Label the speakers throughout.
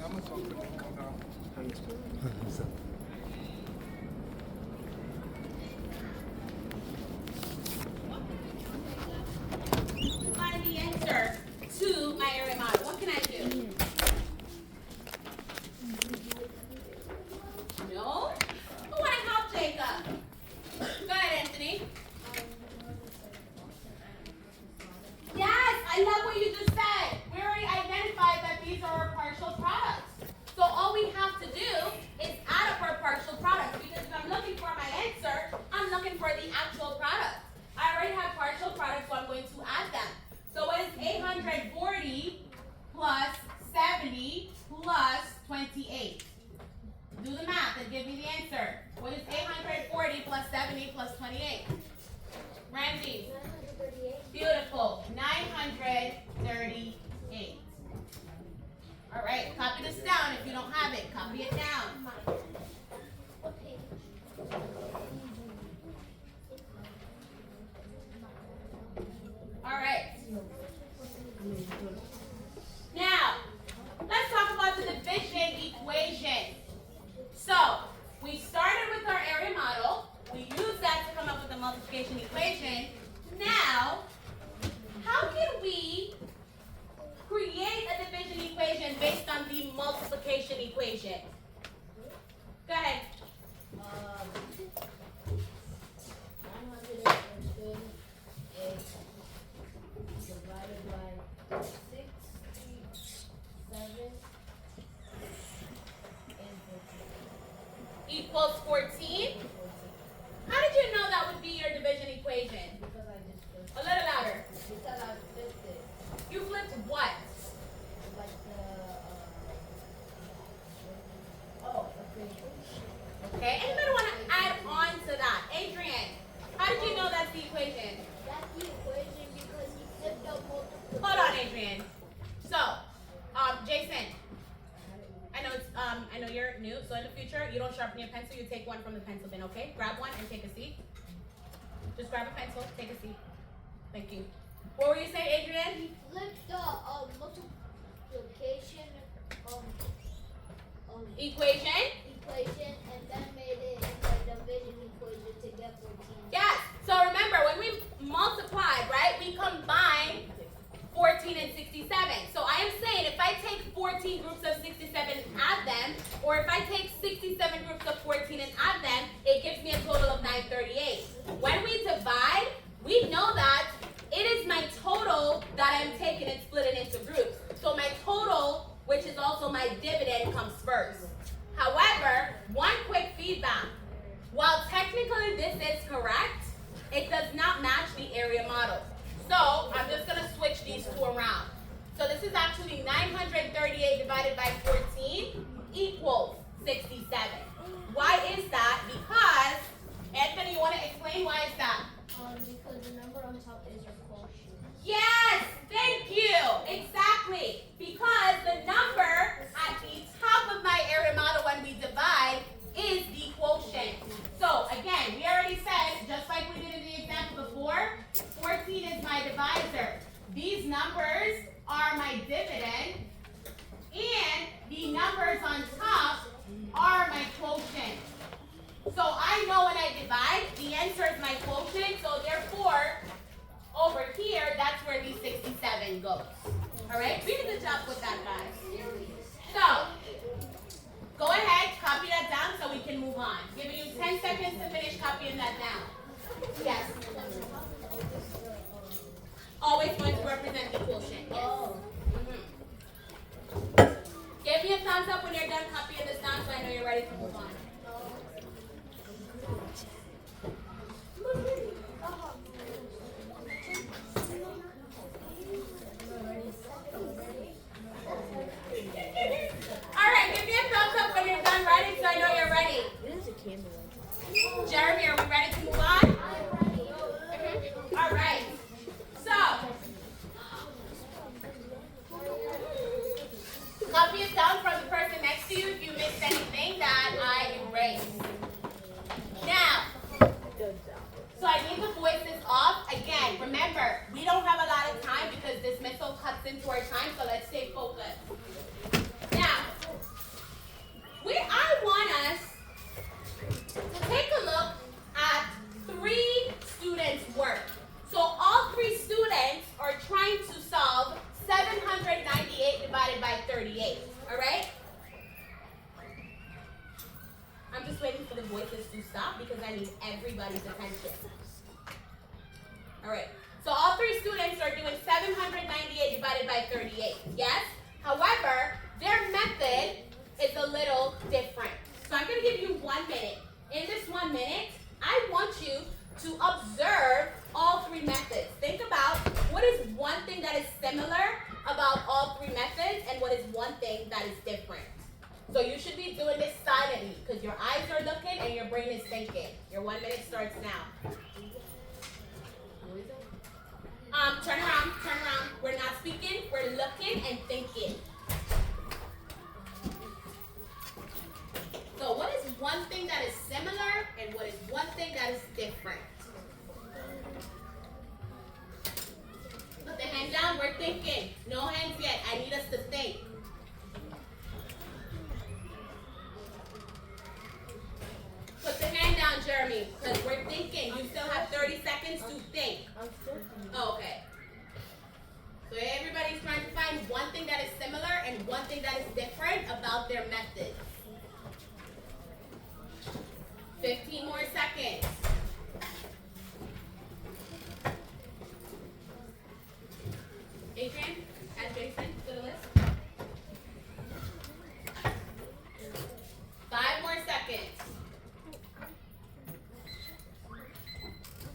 Speaker 1: Find the answer to my area model. What can I do? No? Who want to help Jacob? Go ahead, Anthony. Yes, I love what you just said. We already identified that these are our partial products. So all we have to do is add up our partial products, because if I'm looking for my answer, I'm looking for the actual product. I already have partial products, so I'm going to add them. So what is 840 plus 70 plus 28? Do the math and give me the answer. What is 840 plus 70 plus 28? Randy. Beautiful. 938. All right, copy this down. If you don't have it, copy it down. All right. Now, let's talk about the division equation. So, we started with our area model. We used that to come up with the multiplication equation. Now, how can we create a division equation based on the multiplication equation? Go ahead.
Speaker 2: 938 divided by 67 and 14.
Speaker 1: Equals 14. How did you know that would be your division equation?
Speaker 2: Because I just flipped
Speaker 1: A little louder.
Speaker 2: Because I flipped it.
Speaker 1: You flipped what?
Speaker 2: Like the
Speaker 1: Okay, anybody want to add on to that? Adrian, how did you know that's the equation?
Speaker 2: That's the equation because he flipped up multiple.
Speaker 1: Hold on, Adrian. So, Jason, I know you're new, so in the future, you don't sharpen your pencil, you take one from the pencil bin, okay? Grab one and take a seat. Just grab a pencil, take a seat. Thank you. What were you saying, Adrian?
Speaker 2: He flipped the multiplication
Speaker 1: Equation?
Speaker 2: equation and then made it into a division equation to get 14.
Speaker 1: Yes. So remember, when we multiplied, right, we combined 14 and 67. So I am saying if I take 14 groups of 67 and add them, or if I take 67 groups of 14 and add them, it gives me a total of 938. When we divide, we know that it is my total that I'm taking and splitting into groups. So my total, which is also my dividend, comes first. However, one quick feedback. While technically this is correct, it does not match the area model. So I'm just going to switch these two around. So this is actually 938 divided by 14 equals 67. Why is that? Because, Anthony, you want to explain why is that?
Speaker 2: Because the number on top is your quotient.
Speaker 1: Yes, thank you. Exactly. Because the number at the top of my area model when we divide is the quotient. So again, we already said, just like we did in the example before, 14 is my divisor. These numbers are my dividend, and the numbers on top are my quotient. So I know when I divide, the answer is my quotient, so therefore, over here, that's where the 67 goes. All right, really good job with that, guys. So, go ahead, copy that down so we can move on. Giving you 10 seconds to finish copying that down. Yes. Always going to represent the quotient. Yes. Give me a thumbs up when you're done copying this down so I know you're ready to move on. All right, give me a thumbs up when you're done writing so I know you're ready. Jeremy, are we ready to move on? All right. So, copy it down from the person next to you if you missed anything that I erased. Now, so I need to voice this off. Again, remember, we don't have a lot of time because this missile cuts into our time, so let's stay focused. Now, by 38. All right? I'm just waiting for the voices to stop because I need everybody's attention. All right. So all three students are doing 798 divided by 38. Yes? However, their method is a little different. So I'm going to give you 1 minute. In this 1 minute, I want you to observe all three methods. Think about what is one thing that is similar about all three methods and what is one thing that is different. So you should be doing this silently because your eyes are looking and your brain is thinking. Your 1 minute starts now. Turn around, turn around. We're not speaking, we're looking and thinking. So what is one thing that is similar and what is one thing that is different? Put the hand down, we're thinking. No hands yet, I need us to think. Put the hand down, Jeremy, because we're thinking. You still have 30 seconds to think. Oh, okay. So everybody's trying to find one thing that is similar and one thing that is different about their method. 15 more seconds. Adrian, add Jason to the list. 5 more seconds.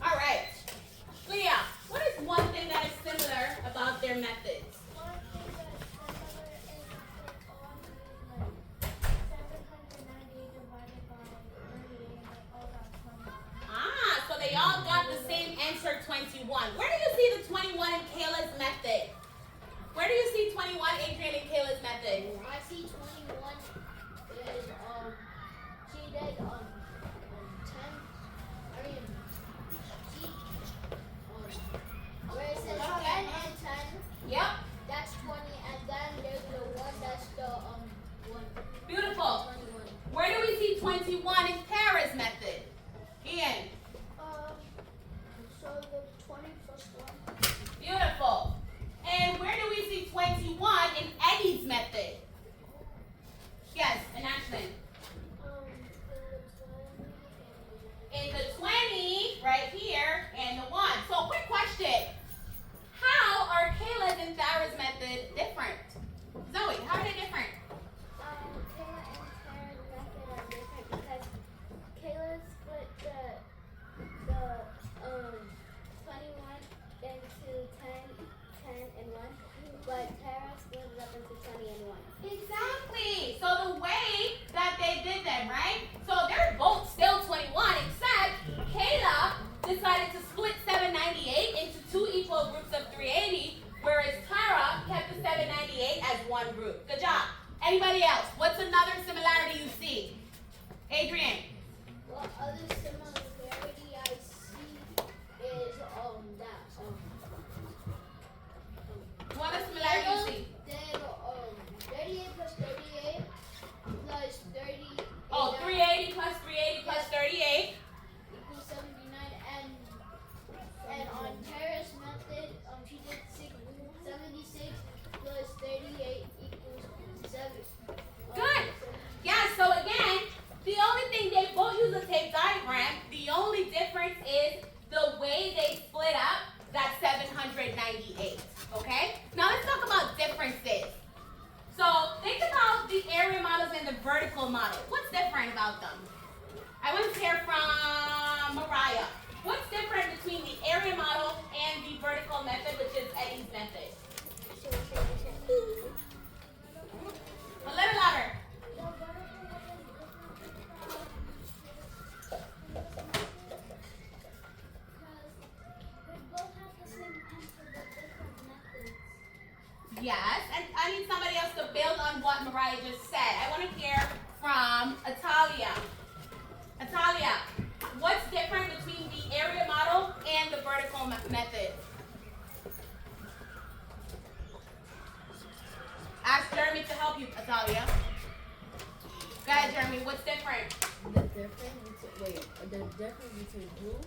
Speaker 1: All right. Leah, what is one thing that is similar about their methods? So they all got the same answer, 21. Where do you see the 21 in Kayla's method? Where do you see 21, Adrian, in Kayla's method?
Speaker 2: I see 21 is she did 10. I mean she where it says 10 and 10.
Speaker 1: Yep.
Speaker 2: That's 20, and then there's the one that's the one.
Speaker 1: Beautiful.
Speaker 2: 21.
Speaker 1: Where do we see 21 in Tara's method? Ian.
Speaker 2: So the 20 plus 1.
Speaker 1: Beautiful. And where do we see 21 in Eddie's method? Yes, and Ashlyn. In the 20, right here, and the 1. So quick question. How are Kayla's and Tara's method different? Zoe, how are they different?
Speaker 2: Kayla and Tara's method are different because Kayla split the 21 into 10 and 1, but Tara split it up into 20 and 1.
Speaker 1: Exactly. So the way that they did them, right? So they're both still 21, except Kayla decided to split 798 into 2 equal groups of 380, whereas Tara kept the 798 as one group. Good job. Anybody else? What's another similarity you see? Adrian.
Speaker 2: What other similarity I see is
Speaker 1: What other similarity you see?
Speaker 2: Then 38 plus 38 plus 30.
Speaker 1: Oh, 380 plus 380 plus 38.
Speaker 2: Equals 79, and on Tara's method, she did 76 plus 38 equals 7.
Speaker 1: Good. Yeah, so again, the only thing they both use a tape diagram. The only difference is the way they split up that 798. Okay? Now let's talk about differences. So think about the area models and the vertical model. What's different about them? I want to hear from Mariah. What's different between the area model and the vertical method, which is Eddie's method? A little louder. Yes, and I need somebody else to build on what Mariah just said. I want to hear from Atalia. Atalia, what's different between the area model and the vertical method? Ask Jeremy to help you, Atalia. Go ahead, Jeremy. What's different?
Speaker 3: The difference between blue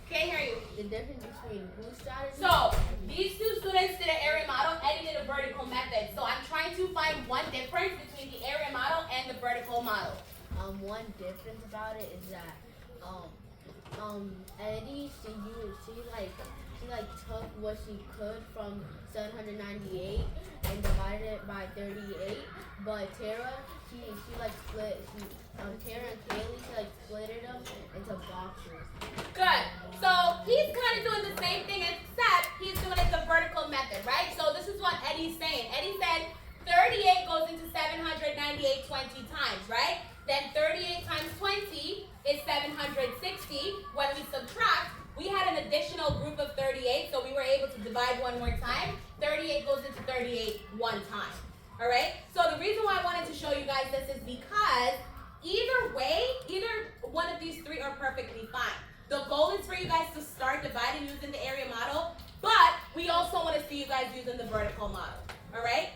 Speaker 1: Can't hear you.
Speaker 3: The difference between group strategy.
Speaker 1: So these two students did an area model, Eddie did a vertical method. So I'm trying to find one difference between the area model and the vertical model.
Speaker 3: One difference about it is that Eddie she took what she could from 798 and divided it by 38. But Tara Tara and Kaylee split it up into boxes.
Speaker 1: Good. So he's kind of doing the same thing except he's doing it the vertical method, right? So this is what Eddie's saying. Eddie said 38 goes into 798 20 times, right? Then 38 times 20 is 760. When we subtract, we had an additional group of 38, so we were able to divide one more time. 38 goes into 38 one time. All right? So the reason why I wanted to show you guys this is because either way, either one of these three are perfectly fine. The goal is for you guys to start dividing using the area model, but we also want to see you guys using the vertical model. All right?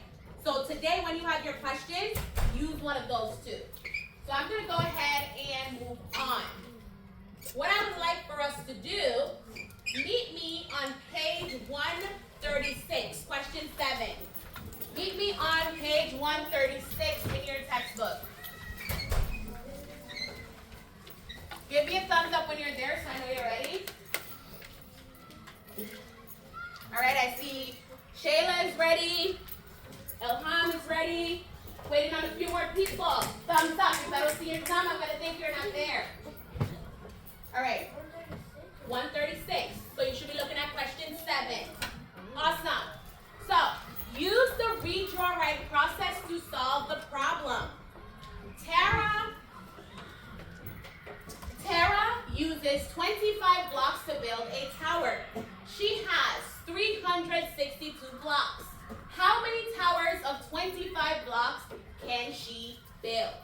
Speaker 1: So today when you have your questions, use one of those two. So I'm going to go ahead and move on. What I would like for us to do, meet me on page 136, question 7. Meet me on page 136 in your textbook. Give me a thumbs up when you're there so I know you're ready. All right, I see Shayla is ready. Elham is ready. Waiting on a few more people. Thumbs up. If I don't see your thumb, I'm going to think you're not there. All right. 136. So you should be looking at question 7. Awesome. So use the redraw right process to solve the problem. Tara uses 25 blocks to build a tower. She has 362 blocks. How many towers of 25 blocks can she build?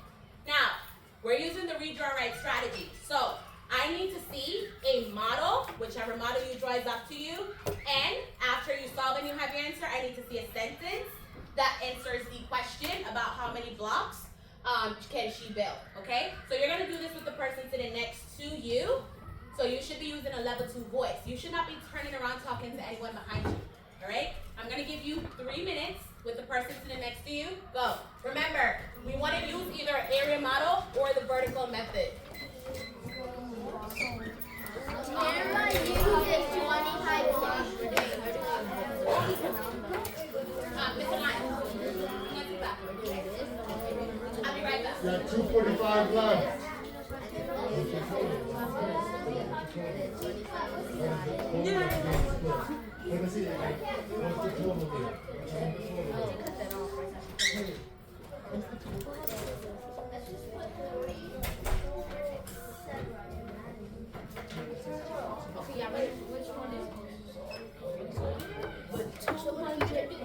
Speaker 1: Now, we're using the redraw right strategy. So I need to see a model, whichever model you draw is up to you. And after you solve and you have your answer, I need to see a sentence that answers the question about how many blocks can she build, okay? So you're going to do this with the person sitting next to you. So you should be using a level 2 voice. You should not be turning around talking to anyone behind you, all right? I'm going to give you 3 minutes with the person sitting next to you. Go. Remember, we want to use either an area model or the vertical method.
Speaker 2: Tara uses 25 blocks.
Speaker 1: Mr. Lyons, I'll be right back.
Speaker 4: You got 245 left. Let me see that. What's the total here?
Speaker 3: Okay, yeah, but which one is 250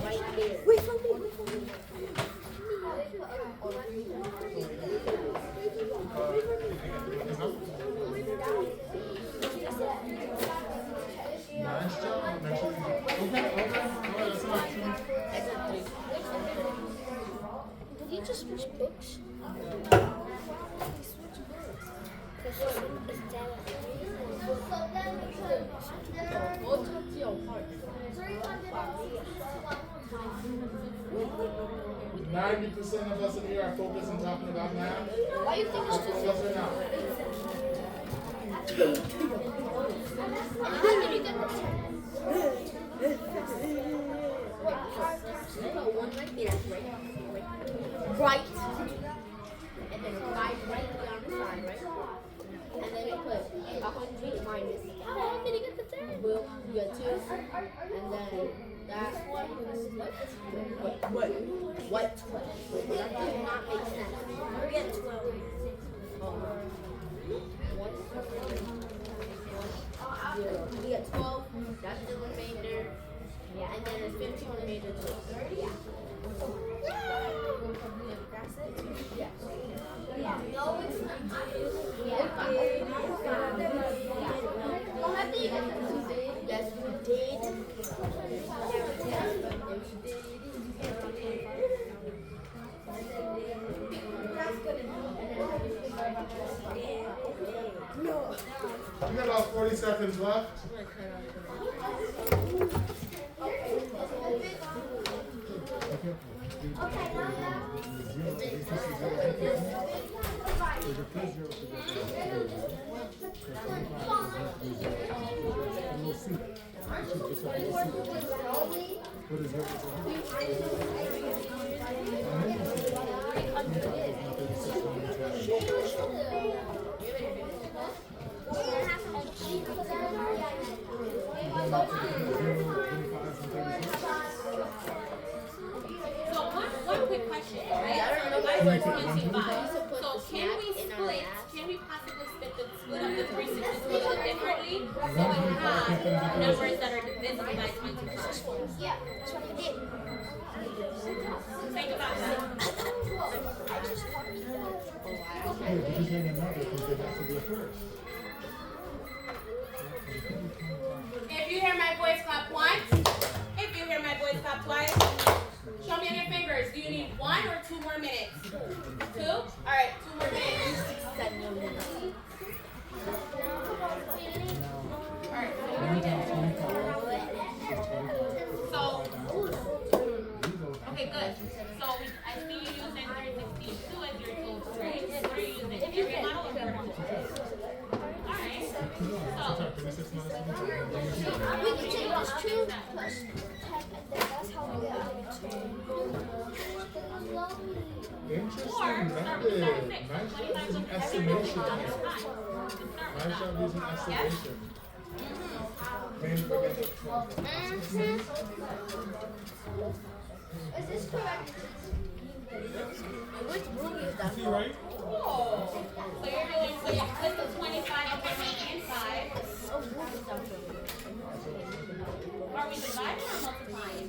Speaker 3: right there.
Speaker 2: Wait for me.
Speaker 4: Nice job. Make sure you okay. That's not true.
Speaker 2: Did you just switch books?
Speaker 3: We'll talk to your part.
Speaker 4: 90% of us in here are focused on talking about math.
Speaker 2: Why do you think it's
Speaker 4: Yes or no?
Speaker 2: Did you get the
Speaker 3: Put one right there, right. And then 5 right here on the side, right? And then you put 100 minus.
Speaker 2: How did you get the third?
Speaker 3: Will you get 2? And then that one is what? That does not make sense.
Speaker 2: You get 12.
Speaker 3: You get 12, that's the remainder. Yeah, and then there's 15 remainder too. Yeah. That's it? Yeah.
Speaker 2: No, it's not.
Speaker 3: Yes, you did.
Speaker 2: No.
Speaker 4: We got about 40 seconds left.
Speaker 1: So one quick question, right? So the guys are 25. So can we possibly split up the 360 a little differently so we have numbers that are divisible by 25?
Speaker 2: Yeah, that's what I did.
Speaker 1: Think about that.
Speaker 4: Hey, but you can't remember because they have to go first.
Speaker 1: If you hear my voice clap once, if you hear my voice clap twice, show me on your fingers. Do you need 1 or 2 more minutes? 2? Alright, 2 more minutes. Alright, so, okay, good. So I see you using 362 as your tool, right? What are you using? Area model or vertical? Alright. So,
Speaker 2: We can take those 2 plus 10, and then that's how we get
Speaker 4: Interesting
Speaker 1: or start with
Speaker 4: method.
Speaker 1: 36.
Speaker 4: Nice job
Speaker 1: 25
Speaker 4: using
Speaker 1: looks every
Speaker 4: estimation.
Speaker 1: number is fine. You can start with
Speaker 4: Nice
Speaker 1: that.
Speaker 4: job using estimation. Can't forget the 12.
Speaker 2: Is this correct?
Speaker 3: Which room is that?
Speaker 4: See, right?
Speaker 1: Cool. So you're doing, so you put the 25 up on 5.
Speaker 3: Oh, room is that from?
Speaker 1: Are we dividing or multiplying?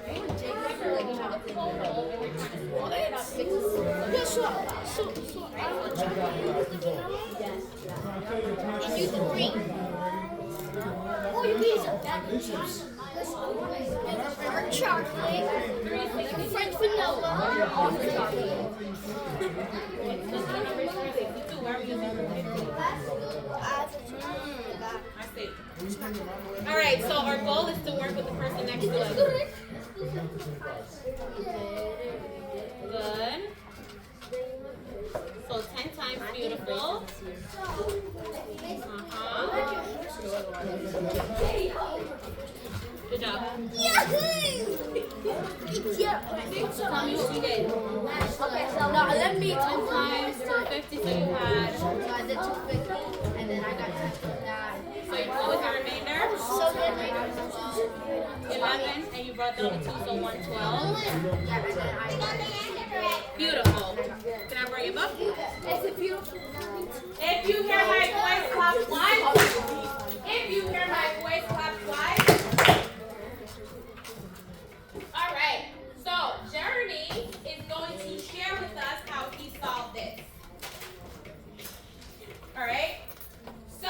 Speaker 2: And use the 3. Oh, you use dark chocolate, French vanilla,
Speaker 1: Where are we using? I see. All right, so our goal is to work with the person next to us. Good. So 10 times, beautiful. Good job. Tell me what you did.
Speaker 3: Okay, so now let me
Speaker 1: 10 times 250, so you had.
Speaker 3: So I did 250, and then I got 259.
Speaker 1: So you go with the remainder.
Speaker 2: So then
Speaker 1: 11, and you brought down the 2, so 112.
Speaker 3: Yeah, and then I
Speaker 1: Beautiful. Can I borrow your book?
Speaker 2: it's a beautiful.
Speaker 1: If you hear my voice clap once, if you hear my voice clap twice. All right. So Jeremy is going to share with us how he solved this. All right. So.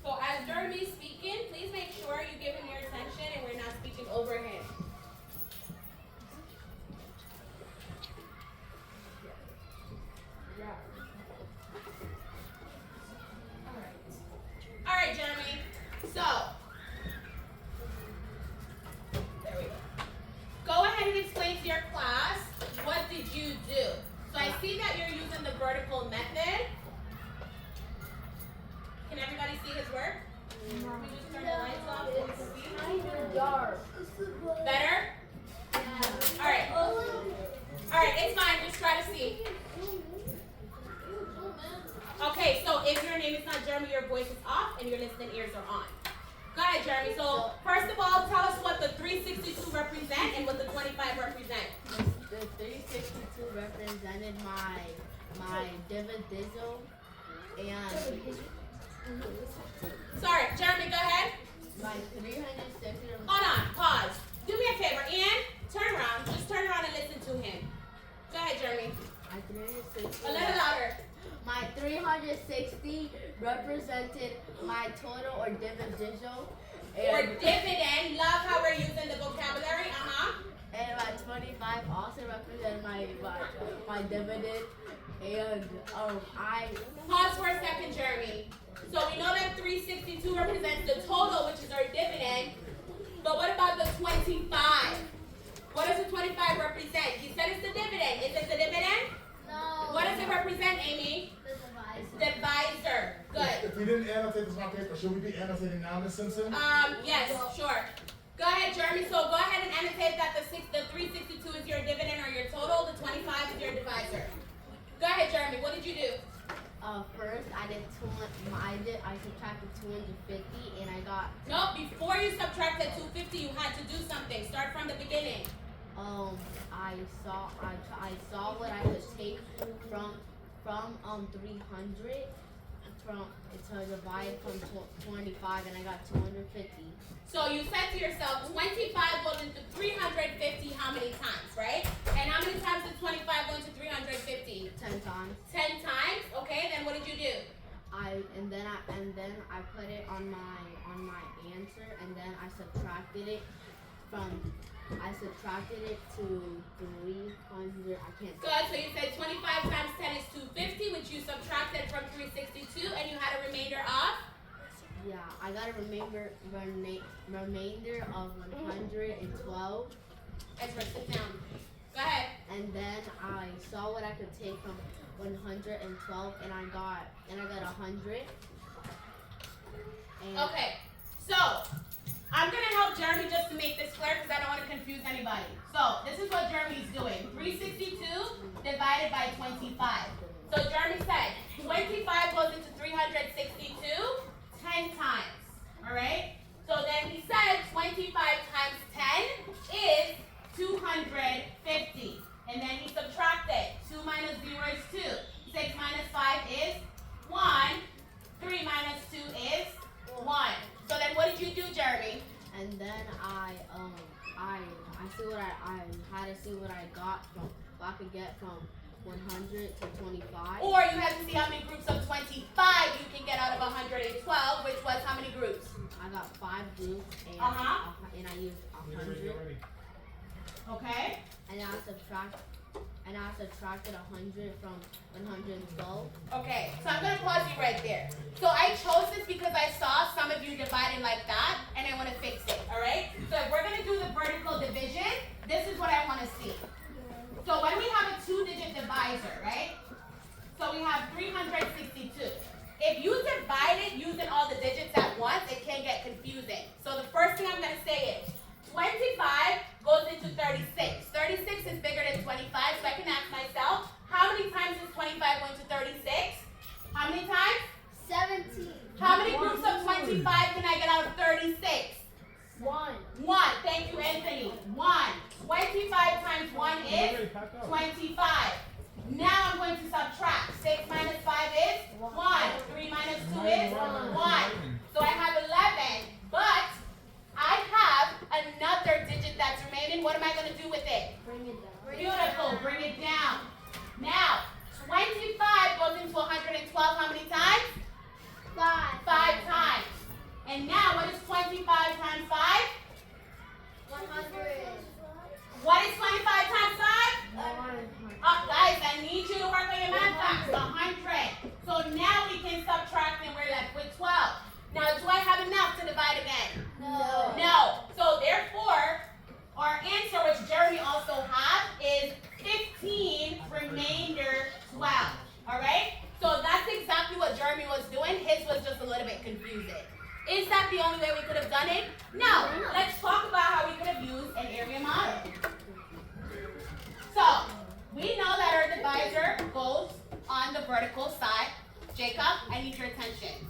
Speaker 1: So as Jeremy is speaking, please make sure you give him your attention and we're not speaking over him. All right, Jeremy. So, there we go. Go ahead and explain to your class, what did you do? So I see that you're using the vertical method. Can everybody see his work? Can we just turn the lights off so we can see? Better? Alright. Alright, it's fine. Just try to see. Okay, so if your name is not Jeremy, your voice is off and your listening ears are on. Go ahead, Jeremy. So, first of all, tell us what the 362 represent and what the 25 represent.
Speaker 3: The 362 represented my dividizzle and
Speaker 1: Sorry, Jeremy, go ahead.
Speaker 3: my 360.
Speaker 1: Hold on, pause. Do me a favor, Ian, turn around. Just turn around and listen to him. Go ahead, Jeremy.
Speaker 3: My 360.
Speaker 1: A little louder.
Speaker 3: My 360 360 represented my total or division.
Speaker 1: Or dividend. Love how we're using the vocabulary.
Speaker 3: And my 25 also represented my dividend. And I
Speaker 1: Pause for a second, Jeremy. So we know that 362 represents the total, which is our dividend. But what about the 25? What does the 25 represent? You said it's the dividend. Is it the dividend?
Speaker 2: No.
Speaker 1: What does it represent, Amy?
Speaker 2: The divisor.
Speaker 1: Divisor. Good.
Speaker 4: If we didn't annotate this on paper, should we be annotating now, Miss Simpson?
Speaker 1: Yes, sure. Go ahead, Jeremy. So go ahead and annotate that the 362 is your dividend or your total. The 25 is your divisor. Go ahead, Jeremy. What did you do?
Speaker 3: first I did I subtracted 250 and I got
Speaker 1: No, before you subtracted 250, you had to do something. Start from the beginning.
Speaker 3: I saw what I could take from 300 to divide from 25 and I got 250.
Speaker 1: So you said to yourself, 25 goes into 350 how many times, right? And how many times did 25 go into 350?
Speaker 3: 10 times.
Speaker 1: 10 times. Okay, then what did you do?
Speaker 3: And then I put it on my answer and then I subtracted it to 300. I can't.
Speaker 1: Good. So you said 25 times 10 is 250, which you subtracted from 362, and you had a remainder of?
Speaker 3: Yeah, I got a remainder of 112.
Speaker 1: Ezra, sit down. Go ahead.
Speaker 3: And then I saw what I could take from 112, and I got 100. And
Speaker 1: Okay. So I'm gonna help Jeremy just to make this clear because I don't want to confuse anybody. So this is what Jeremy's doing. 362 divided by 25. So Jeremy said 25 goes into 362 10 times. Alright? So then he said 25 times 10 is 250. And then he subtracted. 2 minus 0 is 2. 6 minus 5 is 1. 3 minus 2 is 1. So then what did you do, Jeremy?
Speaker 3: And then I had to see what I got from what I could get from 100 to 25.
Speaker 1: Or you had to see how many groups of 25 you can get out of 112, which was how many groups?
Speaker 3: I got 5 groups and and I used 100.
Speaker 1: Okay.
Speaker 3: And I subtracted 100 from 112.
Speaker 1: Okay, so I'm going to pause you right there. So I chose this because I saw some of you dividing like that, and I want to fix it, all right? So if we're going to do the vertical division, this is what I want to see. So when we have a 2-digit divisor, right? So we have 362. If you divide it using all the digits at once, it can get confusing. So the first thing I'm going to say is 25 goes into 36. 36 is bigger than 25, so I can ask myself, how many times is 25 going to 36? How many times?
Speaker 2: 17.
Speaker 1: How many groups of 25 can I get out of 36?
Speaker 2: 1.
Speaker 1: 1. Thank you, Anthony. 1. 25 times 1 is 25. Now I'm going to subtract. 6 minus 5 is 1. 3 minus 2 is 1. So I have 11, but I have another digit that's remaining. What am I going to do with it?
Speaker 2: Bring it down.
Speaker 1: Beautiful. Bring it down. Now, 25 goes into 112 how many times?
Speaker 2: 5.
Speaker 1: 5 times. And now, what is 25 times 5?
Speaker 2: 100.
Speaker 1: What is 25 times 5? Guys, I need you to work on your math facts. 100. So now we can subtract and we're left with 12. Now, do I have enough to divide again?
Speaker 2: No.
Speaker 1: No. So therefore, our answer, which Jeremy also has, is 15 remainder 12. Alright? So that's exactly what Jeremy was doing. His was just a little bit confusing. Is that the only way we could have done it? No. Let's talk about how we could have used an area model. So, we know that our divisor goes on the vertical side. Jacob, I need your attention.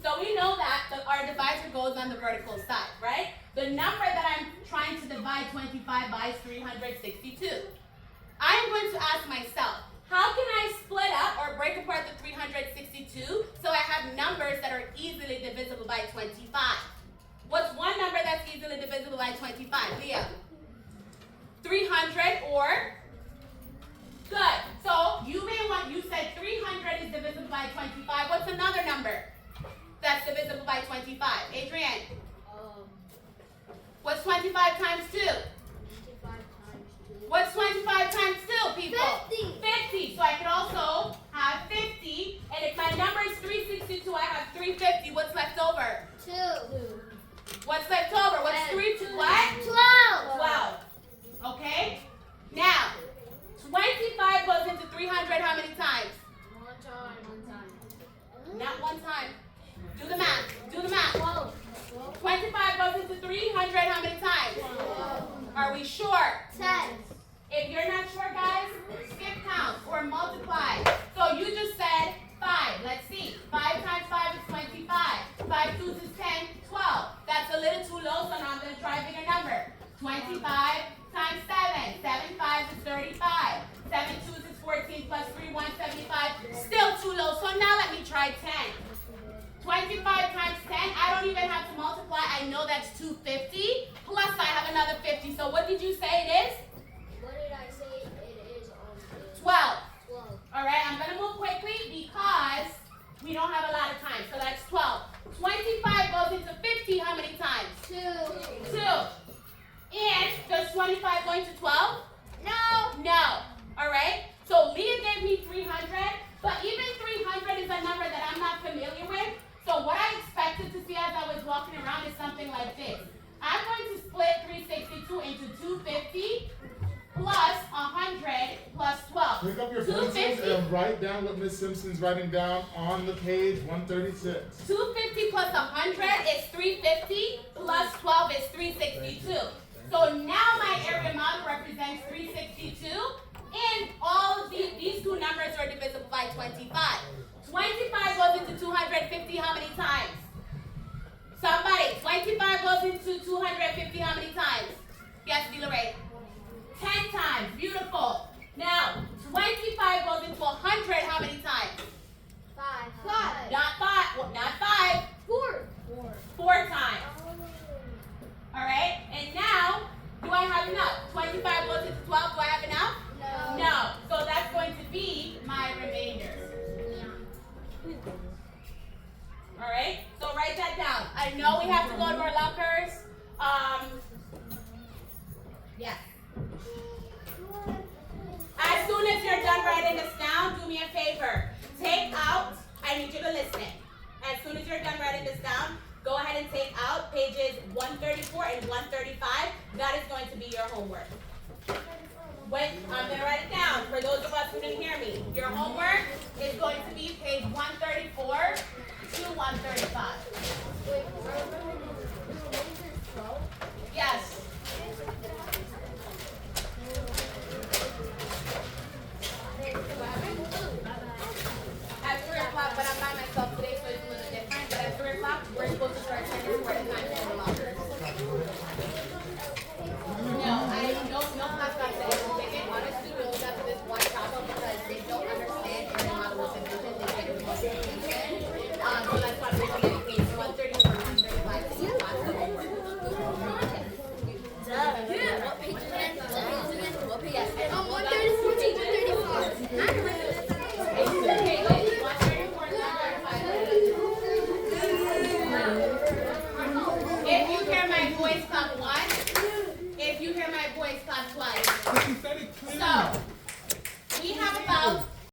Speaker 1: So we know that our divisor goes on the vertical side, right? The number that I'm trying to divide 25 by is 362. I'm going to ask myself, how can I split up or break apart the 362 so I have numbers that are easily divisible by 25? What's one number that's easily divisible by 25? Leah? 300 or? Good. So you said 300 is is divisible by 25. What's another number that's divisible by 25? Adrian, what's 25 times 2?
Speaker 2: 25 times 2.
Speaker 1: What's 25 times 2, people?
Speaker 2: 50.
Speaker 1: 50. So I could also have 50. And if my number is 362, I have 350. What's left over?
Speaker 2: 2.
Speaker 1: What's left over? What's 3 to what?
Speaker 2: 12.
Speaker 1: 12. Okay? Now, 25 goes into 300 how many times?
Speaker 2: One time.
Speaker 1: Not one time. Do the math. Do the math.
Speaker 2: 12.
Speaker 1: 25 goes into 300 how many times?
Speaker 2: 12.
Speaker 1: Are we sure?
Speaker 2: 10.
Speaker 1: If you're not sure, guys, skip count or multiply. So you just said 5. Let's see. 5 times 5 is 25. 5 twos is 10, 12. That's a little too low, so now I'm going to try a bigger number. 25 times 7. 7 fives is 35. 7 twos is 14 plus 3, 175. Still too low, so now let me try 10. 25 times 10, I don't even have to multiply. I know that's 250. Plus I have another 50. So what did you say it is?
Speaker 2: What did I say it is on the
Speaker 1: 12.
Speaker 2: 12?
Speaker 1: All right, I'm going to move quickly because we don't have a lot of time. So that's 12. 25 goes into 50 how many times?
Speaker 2: 2.
Speaker 1: 2. And does 25 go into 12?
Speaker 2: No.
Speaker 1: No. All right? So Leah gave me 300, but even 300 is a number that I'm not familiar with. So what I expected to see as I was walking around is something like this. I'm going to split 362 into 250 plus 100 plus 12.
Speaker 4: Pick up your pencils
Speaker 1: 250.
Speaker 4: and write down what Miss Simpson's writing down on the page 136.
Speaker 1: 250 plus 100 is 350 plus 12 is 362. So now my area model represents 362, and all of these two numbers are divisible by 25. 25 goes into 250 how many times? Somebody, 25 goes into 250 how many times? Yes, DeLaray. 10 times. Beautiful. Now, 25 goes into 100 how many times?
Speaker 2: 5.
Speaker 1: Not 5. Well, not 5.
Speaker 2: 4.
Speaker 1: 4 times. All right? And now, do I have enough? 25 goes into 12. Do I have enough?
Speaker 2: No.
Speaker 1: No. So that's going to be my remainder. All right? So write that down. I know we have to go to our lockers. Yes. As soon as you're done writing this down, do me a favor. Take out, I need you to listen. As soon as you're done writing this down, go ahead and take out pages 134 and 135. That is going to be your homework. When I'm going to write it down for those of us who didn't hear me. Your homework is going to be page 134 to 135.
Speaker 2: Wait, I remember this 12.
Speaker 1: Yes. At 3 o'clock, but I'm by myself today, so it's a little different. But at 3 o'clock, we're supposed to start attending for the time in the lockers. No class got today. We're taking honestly, we only got to this one problem because they don't understand and the model was division. They get it with multiplication. So that's why we're getting page 130 or 135 to see class the homework.
Speaker 2: What page again? What page?
Speaker 1: Yes, and
Speaker 2: 134 to 135.
Speaker 1: If you hear my voice, clap once. If you hear my voice, clap twice.
Speaker 4: She said it clearly.
Speaker 1: So, we have about